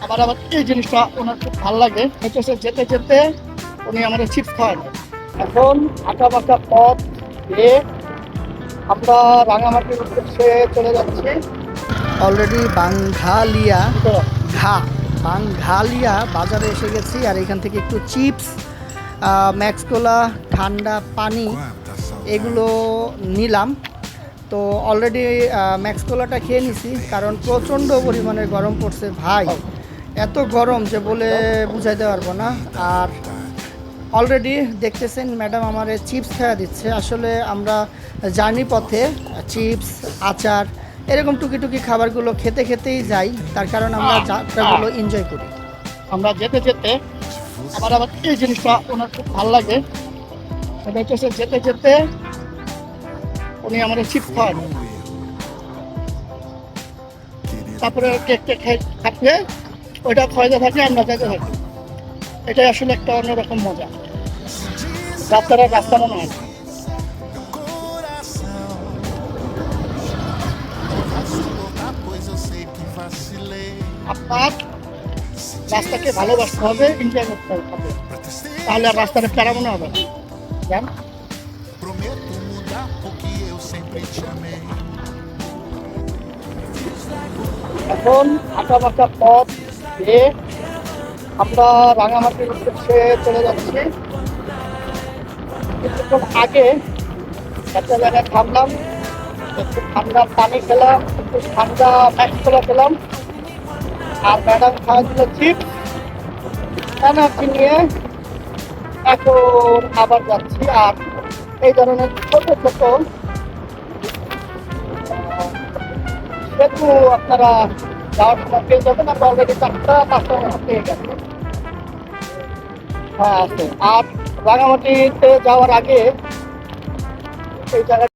আবার আবার এই জিনিসটা ওনার খুব ভালো লাগে, হচ্ছে যেতে যেতে উনি আমাদের চিপস খাওয়ান। এখন আঁকা বাঁকা পথ দিয়ে আমরা রাঙামাটির উদ্দেশ্যে চলে যাচ্ছি। অলরেডি বাঙ্গালিয়া বাজারে এসে গেছি, আর এখান থেকে একটু চিপস, ম্যাক্সকোলা, ঠান্ডা পানি এগুলো নিলাম। তো অলরেডি ম্যাক্সকোলাটা খেয়ে নিছি, কারণ প্রচণ্ড পরিমাণে গরম পড়ছে ভাই, এত গরম যে বলে বুঝাইতে পারবো না। আর অলরেডি দেখতেছেন ম্যাডাম আমার চিপস খাওয়া দিচ্ছে। আসলে আমরা জার্নি পথে চিপস, আচার এরকম টুকি খাবারগুলো খেতে খেতেই যাই, তার কারণ আমরা যাত্রাগুলো এনজয় করি। আমরা যেতে যেতে আবার আবার এই জিনিসটা ওনার খুব ভালো লাগে, সেটা হচ্ছে যেতে যেতে উনি আমাদের চিপস খাওয়ান। তারপরে কেক খাচ্ছে, ওইটা খাইতে থাকে, আমরা যেতে থাকি। এটাই আসলে একটা অন্যরকম মজা, রাস্তা মনে হয়। আপনার রাস্তাকে ভালোবাসতে হবে, এনজয় করতে হবে, তাহলে আর রাস্তাটা প্যারা মনে হবে না। জান এখন আঁকা বাঁকা পথ দিয়ে আমরা রাঙামাটির উদ্দেশ্যে চলে যাচ্ছি। কিছুক্ষণ আগে একটা জায়গায় থামলাম, একটু ঠান্ডা পানি খেলাম, একটু ঠান্ডা ম্যাক্সকোলা খেলাম, আর ম্যাডাম খাওয়া দিল চিপস, এনার্জি নিয়ে এখন আবার যাচ্ছি। আর এই ধরনের ছোট ছোট সেতু আপনারা যাওয়ার সময় পেয়ে যাবেন। আমরা অলরেডি 4টা-5টা মতো পেয়ে গেছি। হ্যাঁ আছে। আর রাঙামাটিতে যাওয়ার আগে এই জায়গায়